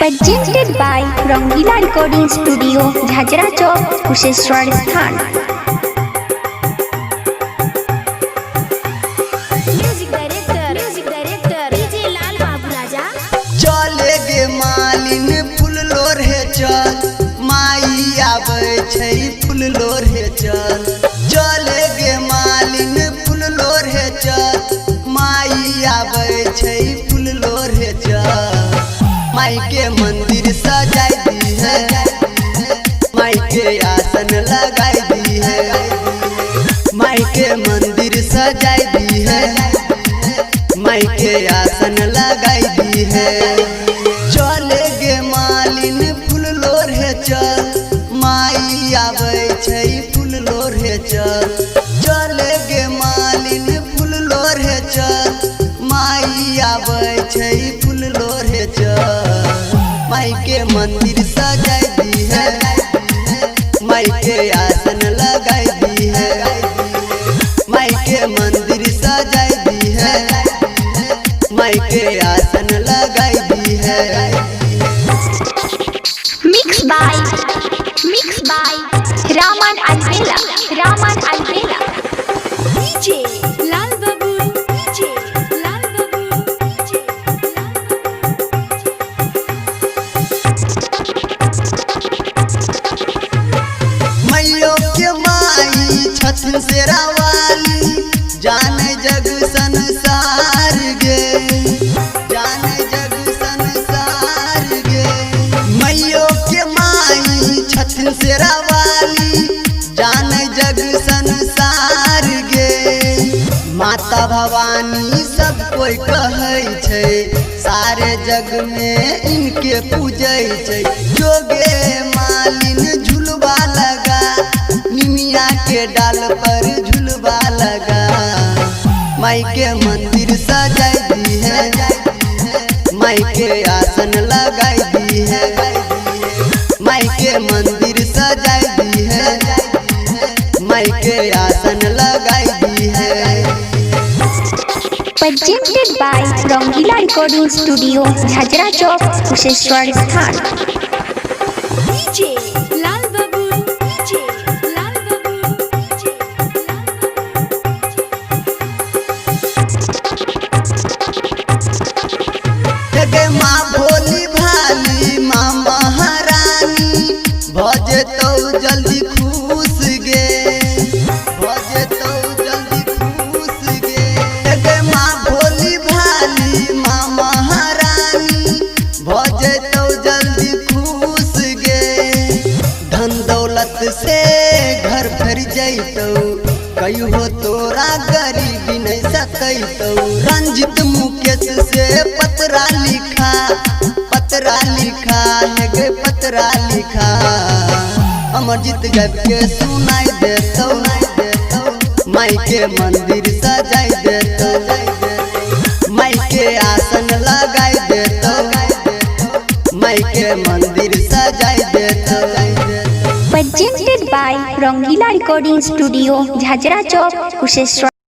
Presented by Rangila Recording Studio, Jhajra Chowk, Kusheshwar Sthan. Music director, DJ Lal Babu Raja. चले गे मालिन फूल लोढ़े चल, माई आबै छै फूल लोढ़े चल। चले गे मालिन फूल लोढ़े चल, माई आबै छै फूल लोढ़े चल। माई के मंदिर सजाई दी है, माई के आसन लगाई दी है। माई के मंदिर सजाई दी है, माई के आसन लगाई दी है। चले गे मालिन फूल लोढ़े चल, माई आबै छै फूल लोढ़े चल। चले गे मालिन फूल लोढ़े चल, माई आबै छै फूल लोढ़े चल। माई के मंदिर सजाई दी है, माई के आसन लगाई दी है। माई के मंदिर सजाई दी है, माई के आसन लगाई दी है। Mixed by Raman Albela. DJ Lal Babu. DJ Lal Babu. DJ Lal मैयो के माई छथिन शेरा वाली, जाने जग संसार गे, जाने जग संसार गे। मैयो के माई छथिन शेरा वाली, जाने जग संसार गे। माता भवानी सब कोई कहै छै, सारे जग में इनके पूजै छै। जोगे मालिन झुलवा लगा, निमिया के डाल पर झुलवा लगा। माई के मंदिर सजाई दी है, माई के आसन लगाई दी है। माई के मंदिर सजाई दी है, माई के आसन लगाई दी है। Presented by Rangila Recording Studio, Jhajra Chowk, Kusheshwar Sthan. DJ Lal Babu. DJ Lal Babu. DJ गे माँ भोली भाली माँ महारानी, भजतौ जल्दी खुश गे, भजतौ जल्दी खुश गे। गे माँ भोली भाली माँ महारानी, भजतौ जल्दी खुश गे। धन दौलत से घर भर जैतौ, कहियो तोरा गरीबी नहीं सतैतौ। रंजित मुकेश से पतरा लिखा है गे पतरा लिखा। अमरजीत गब के सुनाई देतौ, माई के मंदिर सजाई देतौ। माई के आसन लगाई देतौ, माई के मंदिर सजाई देतौ। Presented by Rangila Recording Studio, Jhajra Chowk, Kusheshwar